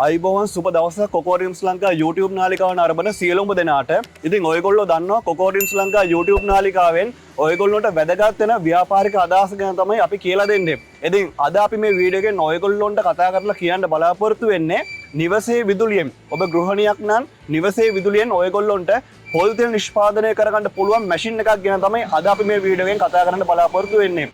අයිබෝවන් සුබ දවසක් Coco Dreams Lanka YouTube නාලිකාව නරඹන සියලුම දෙනාට. ඉතින් ඔයගොල්ලෝ දන්නවා Coco Dreams Lanka YouTube නාලිකාවෙන් ඔයගොල්ලොන්ට වැදගත් වෙන ව්‍යාපාරික අදහස් ගැන තමයි අපි කියලා දෙන්නේ. ඉතින් අද අපි මේ වීඩියෝ එකෙන් ඔයගොල්ලොන්ට කතා කරලා කියන්න බලාපොරොත්තු වෙන්නේ නිවසේ විදුලියෙන්. ඔබ ගෘහණියක් නම් නිවසේ විදුලියෙන් ඔයගොල්ලොන්ට පොල් තෙල් නිෂ්පාදනය කරගන්න පුළුවන් මැෂින් එකක් ගැන තමයි අද අපි මේ වීඩියෝ එකෙන් කතා කරන්න බලාපොරොත්තු වෙන්නේ.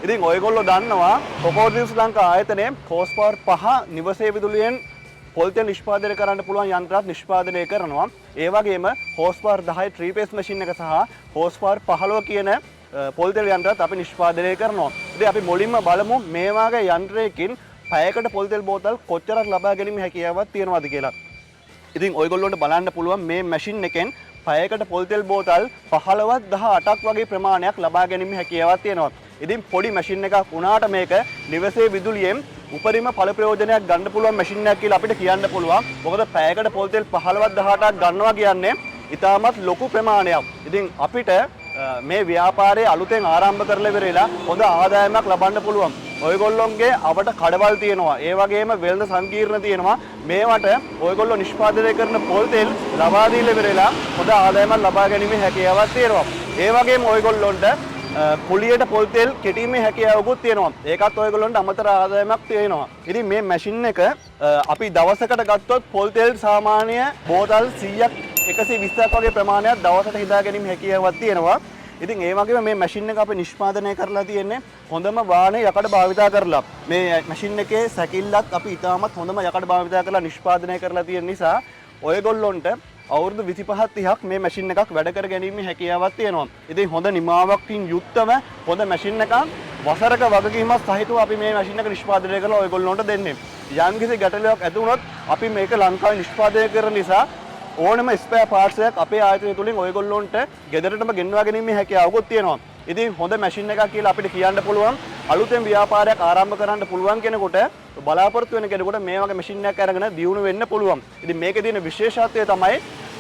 ඉතින් ඔයගොල්ලෝ දන්නවා Coco Dreams Lanka ආයතනයේ හෝස් පවර් 5 නිවසේ විදුලියෙන් පොල් තෙල් නිෂ්පාදනය කරන්න පුළුවන් යන්ත්‍රات නිෂ්පාදනය කරනවා. ඒ වගේම horse power 10 three phase machine එක සහ හෝස් පවර් 15 කියන පොල් තෙල් යන්ත්‍රات අපි නිෂ්පාදනය කරනවා. ඉතින් අපි මුලින්ම බලමු මේ වාගේ යන්ත්‍රයකින් පැයකට පොල් තෙල් බෝතල් කොච්චරක් ලබා ගැනීම හැකියාවක් තියෙනවද කියලා. ඉතින් ඔයගොල්ලොන්ට බලන්න පුළුවන් මේ මැෂින් එකෙන් පැයකට පොල් තෙල් බෝතල් 15ක් 18ක් වගේ ප්‍රමාණයක් ලබා ගැනීම හැකියාවක් තියෙනවා. ඉතින් පොඩි මැෂින් එකක් වුණාට මේක නිවසේ විදුලියෙන් උපරිම ඵල ප්‍රයෝජනයක් ගන්න පුළුවන් මැෂින් එකක් කියලා අපිට කියන්න පුළුවන්. මොකද පැයකට පොල් තෙල් 15ක් 18ක් ගන්නවා කියන්නේ ඉතාමත් ලොකු ප්‍රමාණයක්. ඉතින් අපිට මේ ව්‍යාපාරය අලුතෙන් ආරම්භ කරලා ඉවරලා හොඳ ආදායමක් ලබන්න පුළුවන්. ඔයගොල්ලොන්ගේ අපට කඩවල් තියෙනවා. ඒ වගේම වෙළඳ සංකීර්ණ තියෙනවා. මේවට ඔයගොල්ලෝ නිෂ්පාදනය කරන පොල් තෙල් ලබා දීලා ඉවරලා හොඳ ආදායමක් ලබා ගැනීමේ හැකියාවක් තියෙනවා. ඒ වගේම ඔයගොල්ලොන්ට කුලියට පොල් තෙල් කෙටීමේ හැකියාවකුත් තියෙනවා. ඒකත් ඔයගොල්ලන්ට අමතර ආදායමක් තියෙනවා. ඉතින් මේ මැෂින් එක අපි දවසකට ගත්තොත් පොල් තෙල් සාමාන්‍ය බෝතල් 100ක් 120ක් වගේ ප්‍රමාණයක් දවසට හිතා ගැනීම හැකියාවක් තියෙනවා. ඉතින් ඒ වගේම මේ මැෂින් එක අපි නිෂ්පාදනය කරලා තියෙන්නේ හොඳම වාහනේ යකඩ භාවිතා කරලා. මේ මැෂින් එකේ සැකිල්ලත් අපි ඉතාමත් හොඳම යකඩ භාවිතා කරලා නිෂ්පාදනය කරලා තියෙන නිසා ඔයගොල්ලොන්ට අවුරුදු 25ක් 30ක් මේ මැෂින් එකක් වැඩ කර ගැනීම හැකියාවක් තියෙනවා. ඉතින් හොඳ නිමාවකින් යුක්තව හොඳ මැෂින් එකක් වසරක වගකීමක් සහිතව අපි මේ මැෂින් එක නිෂ්පාදනය කරලා ඔයගොල්ලොන්ට දෙන්නේ. යම්කිසි ගැටලුවක් ඇති වුණොත් අපි මේක ලංකාවේ නිෂ්පාදනය කරන නිසා ඕනම ස්පෙයා පාර්ට්ස් එකක් අපේ ආයතනය තුලින් ඔයගොල්ලොන්ට ගෙදරටම ගෙන්වා ගැනීමේ හැකියාවකුත් තියෙනවා. ඉතින් හොඳ මැෂින් එකක් කියලා අපිට කියන්න පුළුවන්. අලුතෙන් ව්‍යාපාරයක් ආරම්භ කරන්න පුළුවන් කෙනෙකුට බලාපොරොත්තු වෙන කෙනෙකුට මේ වගේ මැෂින් එකක් අරගෙන දියුණු වෙන්න පුළුවන්. ඉතින් මේකේ තියෙන විශේෂත්වය තමයි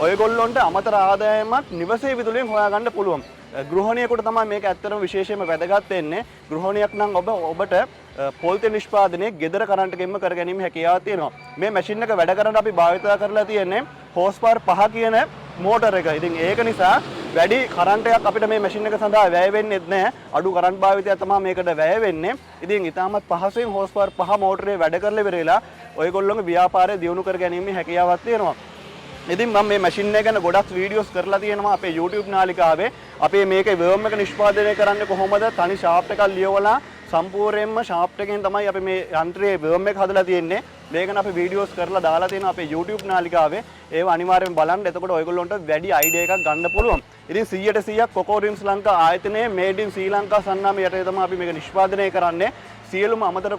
ඔයගොල්ලොන්ට අමතර ආදායමක් නිවසේ විදුලියෙන් හොයාගන්න පුළුවන්. ගෘහණියෙකුට තමයි මේක ඇත්තටම විශේෂයෙන්ම වැදගත් වෙන්නේ. ගෘහණියක් නම් ඔබට පොල් තෙල් නිෂ්පාදනයේ ගෙදර කරන්ට් එකෙන්ම කර ගැනීම හැකියාවක් තියෙනවා. මේ මැෂින් එක වැඩ කරන්න අපි භාවිත කරලා තියෙන්නේ හෝස් පවර් 5 කියන මෝටර් එක. ඉතින් ඒක නිසා වැඩි කරන්ට් එකක් අපිට මේ මැෂින් එක සඳහා වැය වෙන්නේ නැහැ. අඩු කරන්ට් භාවිතයක් තමයි මේකට වැය වෙන්නේ. ඉතින් ඉතාමත් පහසුවෙන් හෝස් පවර් 5 මෝටරේ වැඩ කරලා ඉවරලා ඔයගොල්ලෝගේ ව්‍යාපාරය දියුණු කර ගැනීම හැකියාවක් තියෙනවා. ඉතින් මම මේ මැෂින් එක ගැන ගොඩක් වීඩියෝස් කරලා තියෙනවා අපේ YouTube නාලිකාවේ. අපි මේකේ වර්ම් එක නිෂ්පාදනය කරන්නේ කොහොමද? තනි ෂාෆ්ට් එකක් ලියවලා සම්පූර්ණයෙන්ම ෂාෆ්ට් එකෙන් තමයි අපි මේ යන්ත්‍රයේ වර්ම් එක හදලා තියෙන්නේ. මේක ගැන අපි වීඩියෝස් කරලා දාලා තියෙනවා අපේ YouTube නාලිකාවේ. ඒව අනිවාර්යයෙන් බලන්න. එතකොට ඔයගොල්ලොන්ට වැඩි අයිඩියා එකක් ගන්න පුළුවන්. ඉතින් 100% Coco Dreams Lanka ආයතනයේ Made in Sri Lanka සන්නාමය යටතේ තමයි අපි මේක නිෂ්පාදනය කරන්නේ. සියලුම අමතර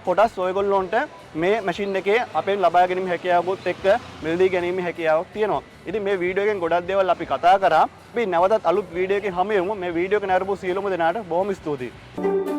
කොටස් ඔයගොල්ලොන්ට මේ මැෂින් එකේ අපෙන් ලබා ගැනීම හැකියාවකුත් එක්ක මිලදී ගැනීම හැකියාවක් තියෙනවා. ඉතින් මේ වීඩියෝ එකෙන් ගොඩක් දේවල් අපි කතා කරා. අපි නැවතත් අලුත් වීඩියෝ එකකින් හමු වෙමු. මේ වීඩියෝ එක නරඹපු සියලුම දෙනාට බොහොම ස්තුතියි.